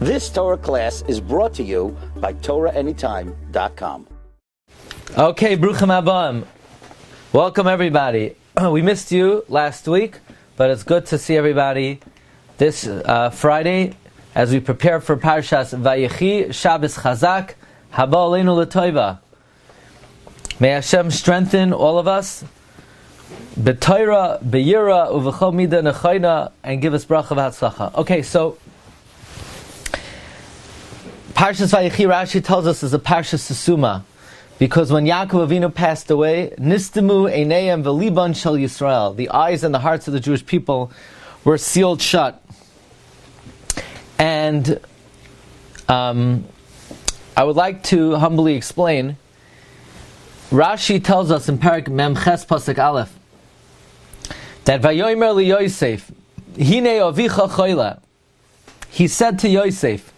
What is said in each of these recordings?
This Torah class is brought to you by TorahAnytime.com. Okay, Bruchim Abam. Welcome everybody. We missed you last week, but it's good to see everybody this Friday as we prepare for Parshas Vayechi, Shabbos Chazak, Haba Aleinu L'Toiva. May Hashem strengthen all of us, B'Torah, B'Yira, Uv'chol Midah Nechayna, and give us bracha v'hatzlacha. Okay, so Parshas Vayechi, Rashi tells us, is a Parshas Sesuma, because when Yaakov Avinu passed away, Nistemu Einayim V'Liban Shel Yisrael, the eyes and the hearts of the Jewish people were sealed shut. And I would like to humbly explain. Rashi tells us in Parak Memches Pasuk Aleph that Vayomer li Yosef, Hine Avicha Choyle. He said to Yosef,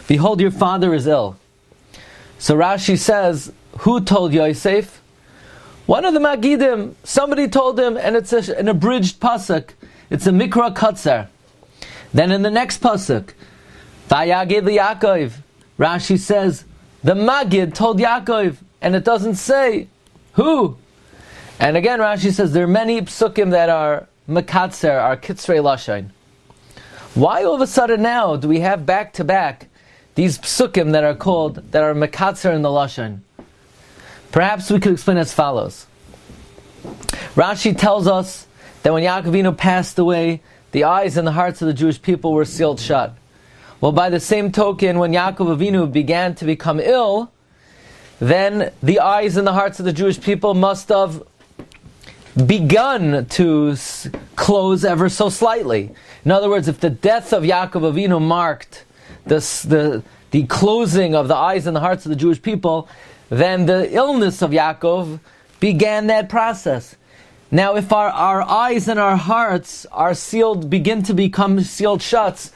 "Behold, your father is ill." So Rashi says, who told Yosef? One of the Maggidim. Somebody told him, and it's an abridged pasuk. It's a Mikra Katzer. Then in the next pasuk, Vayagid li Yaakov, Rashi says, the Maggid told Yaakov, and it doesn't say who. And again, Rashi says there are many psukim that are Mekatzer, are Kitzrei Lashon. Why all of a sudden now do we have back to back these psukim that are Mekatzer in the Lashon? Perhaps we could explain as follows. Rashi tells us that when Yaakov Avinu passed away, the eyes and the hearts of the Jewish people were sealed shut. Well, by the same token, when Yaakov Avinu began to become ill, then the eyes and the hearts of the Jewish people must have begun to close ever so slightly. In other words, if the death of Yaakov Avinu marked the closing of the eyes and the hearts of the Jewish people, then the illness of Yaakov began that process. Now, if our eyes and our hearts are sealed, begin to become sealed shut,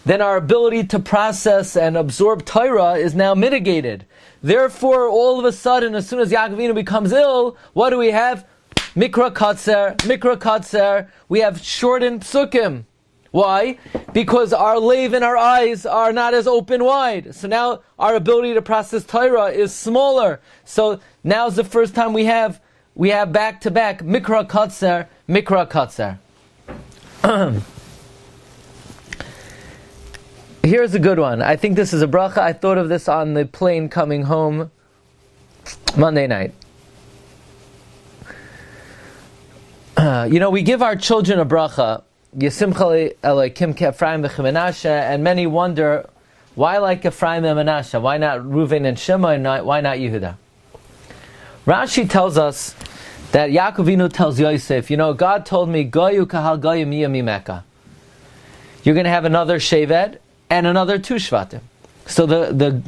then our ability to process and absorb Torah is now mitigated. Therefore, all of a sudden, as soon as Yaakov Avinu becomes ill, what do we have? Mikra Katzer. We have shortened psukim. Why? Because our lave and our eyes are not as open wide. So now our ability to process Torah is smaller. So now's the first time we have back to back Mikra Katzer. Here's a good one. I think this is a bracha. I thought of this on the plane coming home Monday night. We give our children a bracha, Yesimcha Elokim Ephraim v'Menashe, and many wonder, why like Ephraim and Menashe? Why not Reuven and Shimon? And why not Yehuda? Rashi tells us that Yaakov Avinu tells Yosef, God told me, Goyu kahal goyim mimeka. You're going to have another Shevet and another two Shvatim. So the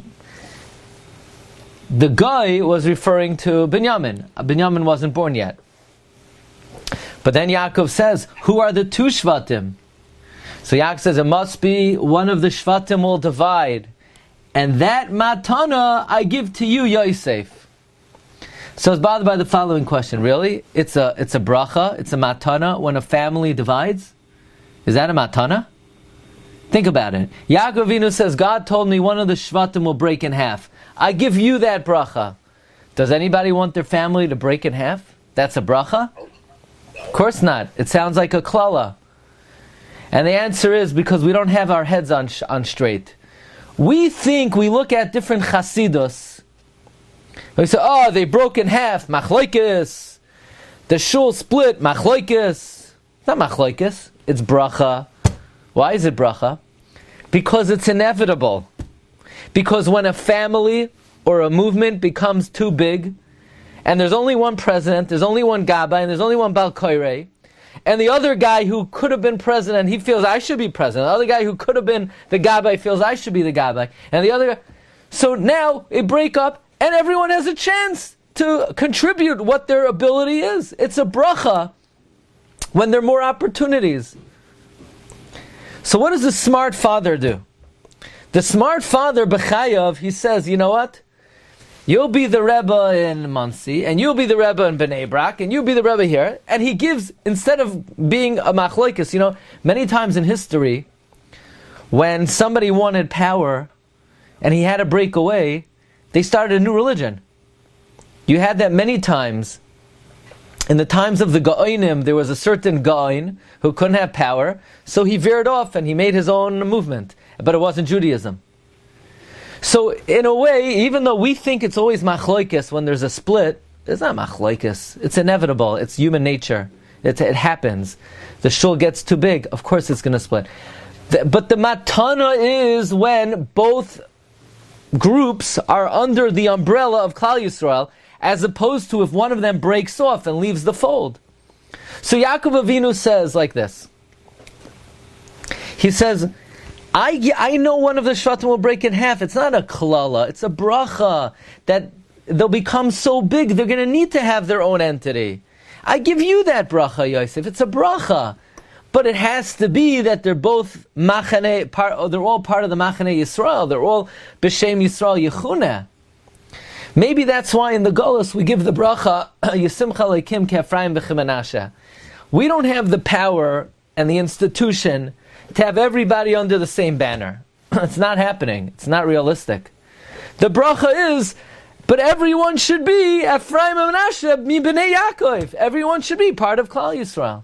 guy was referring to Binyamin. Binyamin wasn't born yet. But then Yaakov says, who are the two Shvatim? So Yaakov says, it must be one of the Shvatim will divide. And that matana I give to you, Yosef. So I was bothered by the following question. Really? It's a bracha, it's a matana when a family divides? Is that a matana? Think about it. Yaakov Avinu says, God told me one of the Shvatim will break in half. I give you that bracha. Does anybody want their family to break in half? That's a bracha? Of course not. It sounds like a klala. And the answer is because we don't have our heads on straight. We look at different chasidus. We say, they broke in half, machlokes. The shul split, machlokes. It's not machlokes, it's bracha. Why is it bracha? Because it's inevitable. Because when a family or a movement becomes too big, and there's only one president, there's only one gabbai, and there's only one bal koirei, and the other guy who could have been president, he feels I should be president. The other guy who could have been the gabbai feels I should be the gabbai. And the other guy, so now it break up, and everyone has a chance to contribute what their ability is. It's a bracha when there are more opportunities. So what does the smart father do? The smart father, B'chayav, he says, you know what? You'll be the Rebbe in Muncie, and you'll be the Rebbe in Bnei Brak, and you'll be the Rebbe here. And he gives, instead of being a machlokes, many times in history, when somebody wanted power and he had to break away, they started a new religion. You had that many times. In the times of the Gaonim, there was a certain Gaon who couldn't have power, so he veered off and he made his own movement. But it wasn't Judaism. So, in a way, even though we think it's always machloikis when there's a split, it's not machloikis. It's inevitable. It's human nature. It happens. The shul gets too big. Of course it's going to split. But the matana is when both groups are under the umbrella of Klal Yisrael, as opposed to if one of them breaks off and leaves the fold. So Yaakov Avinu says like this. He says, I know one of the Shvatim will break in half. It's not a klala, it's a bracha, that they'll become so big, they're going to need to have their own entity. I give you that bracha, Yosef. It's a bracha. But it has to be that they're both machane, they're all part of the machane Yisrael. They're all b'shem Yisrael Yechuneh. Maybe that's why in the Golus we give the bracha, Yisimcha Leikim K'Ephraim V'Chimenashe. We don't have the power and the institution to have everybody under the same banner. It's not happening. It's not realistic. The bracha is, but everyone should be Ephraim and Menashe mi b'nei Yaakov. Everyone should be part of Klal Yisrael.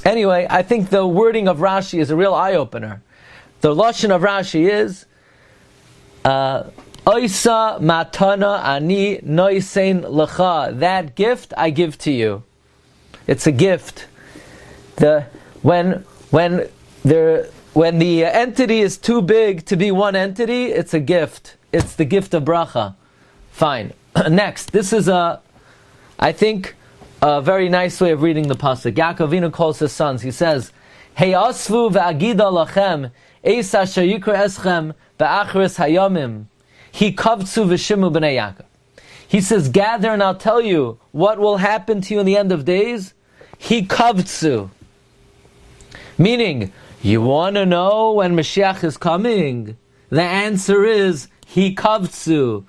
Anyway, I think the wording of Rashi is a real eye-opener. The lashon of Rashi is, Oisa matana ani noisein lecha. That gift I give to you. It's a gift. When the entity is too big to be one entity, it's a gift. It's the gift of bracha. Fine. Next, this is I think, a very nice way of reading the pasuk. Yaakov Avinu calls his sons. He says, Hey asvu ve'agida lachem eis asher yikra eschem be'achris hayomim hi kavtzu v'shimu b'nei Yaakov. He says, gather and I'll tell you what will happen to you in the end of days. Hi kavtzu. Meaning, you want to know when Mashiach is coming? The answer is, hi kavtzu.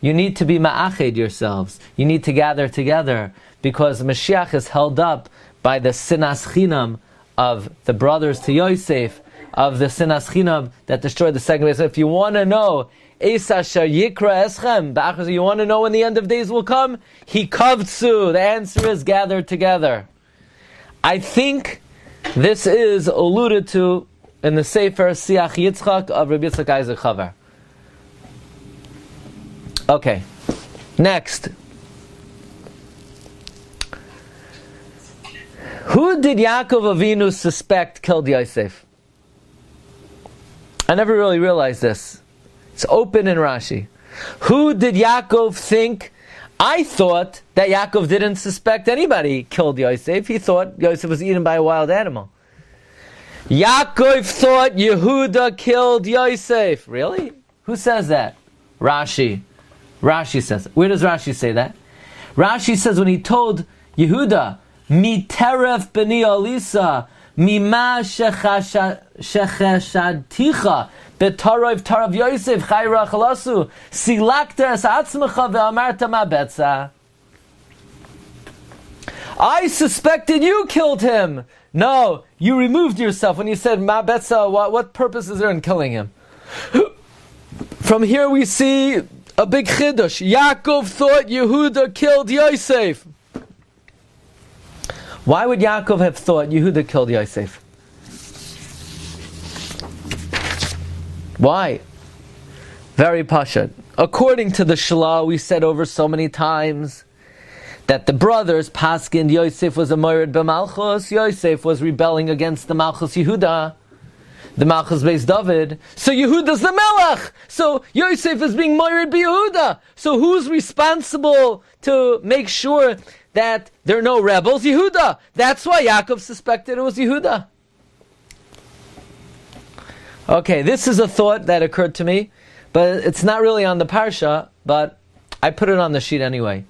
You need to be ma'ached yourselves. You need to gather together. Because Mashiach is held up by the sinas chinam of the brothers to Yosef, of the sinas chinam that destroyed the second base. So if you want to know, Eis asher yikra eschem, you want to know when the end of days will come? Hi kavtzu. The answer is gathered together. I think this is alluded to in the Sefer Siach Yitzchak of Rabbi Yitzchak Isaac Chavar. Okay, next. Who did Yaakov Avinu suspect killed Yosef? I never really realized this. It's open in Rashi. Who did Yaakov think? I thought that Yaakov didn't suspect anybody killed Yosef. He thought Yosef was eaten by a wild animal. Yaakov thought Yehuda killed Yosef. Really? Who says that? Rashi. Rashi says it. Where does Rashi say that? Rashi says when he told Yehuda, Mi teref b'ni alisa, mima shecheshadticha, betarov tarav Yosef, chayra chalasu, silakta es atzmecha ve'amarta ma betza. I suspected you killed him. No, you removed yourself when you said ma betza. What purpose is there in killing him? From here we see a big chiddush. Yaakov thought Yehuda killed Yosef. Why would Yaakov have thought Yehuda killed Yosef? Why? Very pashut. According to the Shlah, we said over so many times that the brothers paskined Yosef was a moired b'malchus. Yosef was rebelling against the Malchus Yehuda, the Malchus Beis David. So Yehuda's the Melech. So Yosef is being moired b'Yehuda. So who's responsible to make sure that there are no rebels? Yehuda. That's why Yaakov suspected it was Yehuda. Okay, this is a thought that occurred to me, but it's not really on the Parsha, but I put it on the sheet anyway.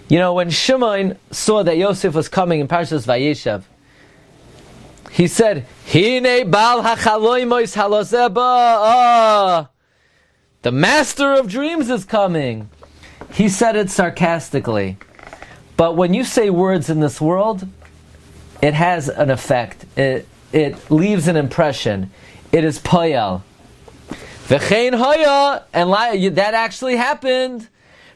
You know, when Shimon saw that Yosef was coming in Parshas Vayechi, he said, Hine bal hachaloimois halozeba. The master of dreams is coming. He said it sarcastically. But when you say words in this world, it has an effect. it leaves an impression. It is poyal. V'chein haya, and that actually happened,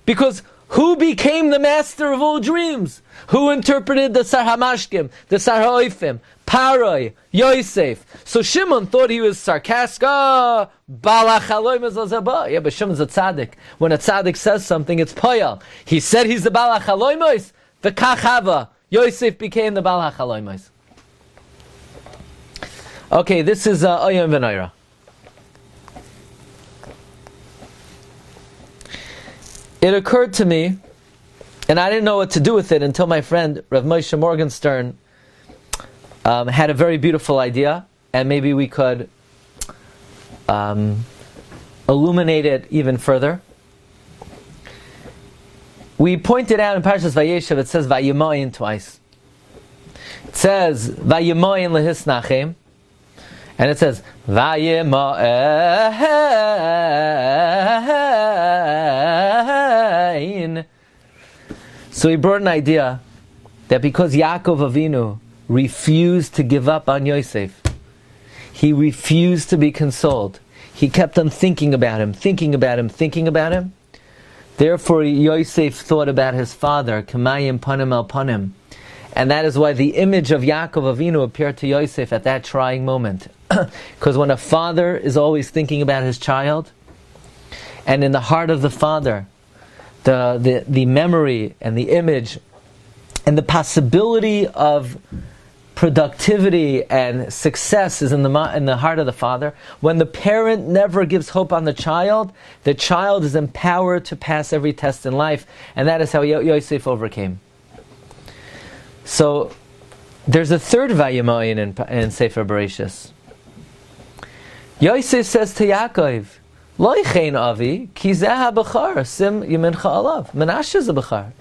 because who became the master of all dreams? Who interpreted the Sar HaMashkim, the Sar HaOifim, Paroi, Yosef? So Shimon thought he was sarcastic. Yeah, but Shimon's a tzaddik. When a tzaddik says something, it's poyal. He said he's the Baal HaChaloimos. V'kach hava. Yosef became the Baal HaChaloimos. Okay, this is Oyam V'Noira. It occurred to me, and I didn't know what to do with it until my friend Rav Moshe Morgenstern had a very beautiful idea, and maybe we could illuminate it even further. We pointed out in Parshas Vayechi it says Vayemoin twice. It says Vayemoin lehisnachem, and it says Vayemoin. So he brought an idea that because Yaakov Avinu refused to give up on Yosef, he refused to be consoled. He kept on thinking about him. Therefore, Yosef thought about his father, Kamayim Panim al Panim. And that is why the image of Yaakov Avinu appeared to Yosef at that trying moment. Because when a father is always thinking about his child, and in the heart of the father, the memory and the image and the possibility of productivity and success is in the heart of the father. When the parent never gives hope on the child is empowered to pass every test in life, and that is how Yosef overcame. So there's a third Vayemoin in Sefer Bereshis. Yosef says to Yaakov, Lo yichein avi, ki zeh ha-bechar, sim yimincha alav. Menashe is a bechar.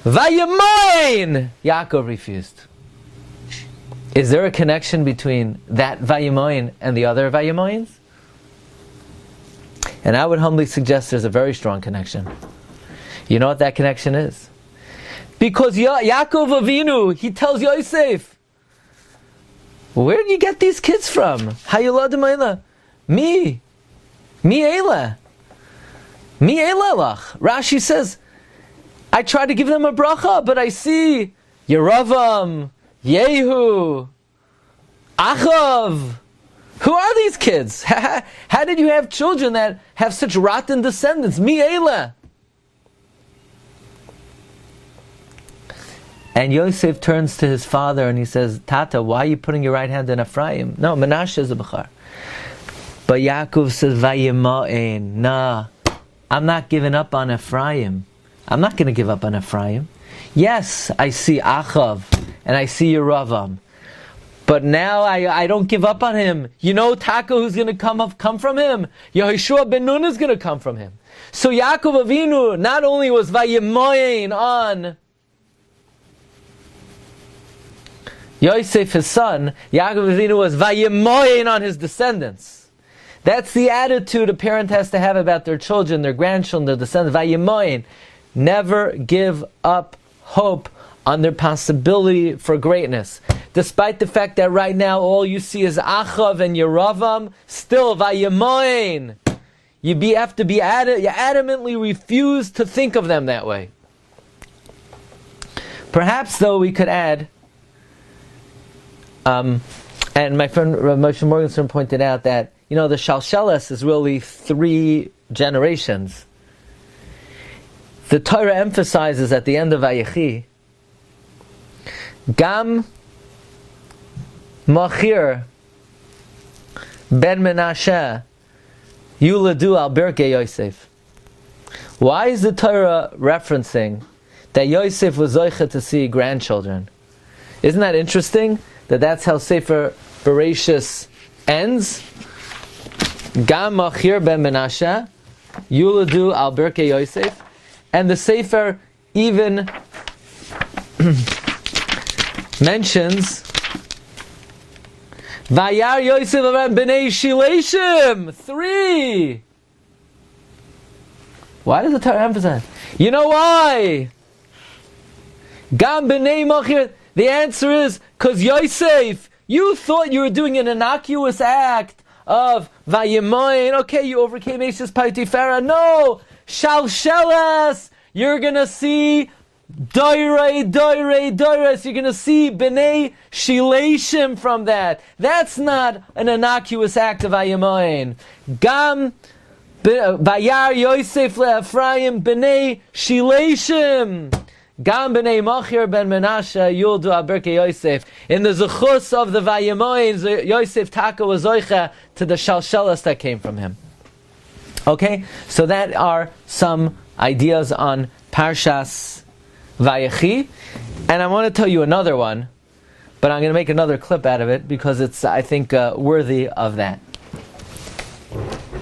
Vayemoin! Yaakov refused. Is there a connection between that Vayemoin and the other Vayemoins? And I would humbly suggest there's a very strong connection. You know what that connection is? Because Yaakov Avinu, he tells Yosef, where did you get these kids from? Hayuladim Me Eila lach. Rashi says, I try to give them a bracha, but I see Yeravam, Yehu, Achav. Who are these kids? How did you have children that have such rotten descendants? Mi Eila. And Yosef turns to his father and he says, Tata, why are you putting your right hand in Ephraim? No, Menashe is a bechar. But Yaakov says, Vayemoin. Nah, I'm not giving up on Ephraim. I'm not going to give up on Ephraim. Yes, I see Achav and I see Yeravam. But now I don't give up on him. You know, Taka, who's going to come from him? Yehoshua ben Nun is going to come from him. So Yaakov Avinu not only was Vayemoin on Yosef, his son, Yaakov Avinu was Vayemoin on his descendants. That's the attitude a parent has to have about their children, their grandchildren, their descendants. Vayemoin. Never give up hope on their possibility for greatness. Despite the fact that right now all you see is Achav and Yeravam, still Vayemoin. You adamantly refuse to think of them that way. Perhaps, though, we could add, and my friend Rav Moshe Morgenstern pointed out that, the Shalsheles is really 3 generations. The Torah emphasizes at the end of Vayechi, Gam Machir Ben Menashe Yuladu al Birkei Yosef. Why is the Torah referencing that Yosef was zoicha to see grandchildren? Isn't that interesting? That's how Sefer Bereshis ends. Gam Machir Ben Menashe Yuladu al Birkei Yosef. And the Sefer even mentions Vayar Yosef avam b'nei Shileshim 3. Why does the Torah emphasize? You know why? Gam b'nei Machir. The answer is because Yosef You thought you were doing an innocuous act of Vayemoin. Okay, you overcame Eishes Paitifera. No! Shalshelas! You're going to see Doirei. So you're going to see B'nei Shileshim from that. That's not an innocuous act of Vayemoin. Gam Vayar Yosef le'Ephraim B'nei Shileshim. Gam B'nei Machir ben Menashe Yuldu Aberke Yosef. In the Zechus of the Vayemoin, Yosef Taka was Zoicha to the Shalshelas that came from him. Okay, so that are some ideas on Parshas Vayechi, and I want to tell you another one, but I'm going to make another clip out of it because it's, I think, worthy of that.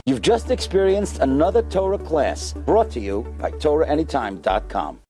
You've just experienced another Torah class brought to you by TorahAnytime.com.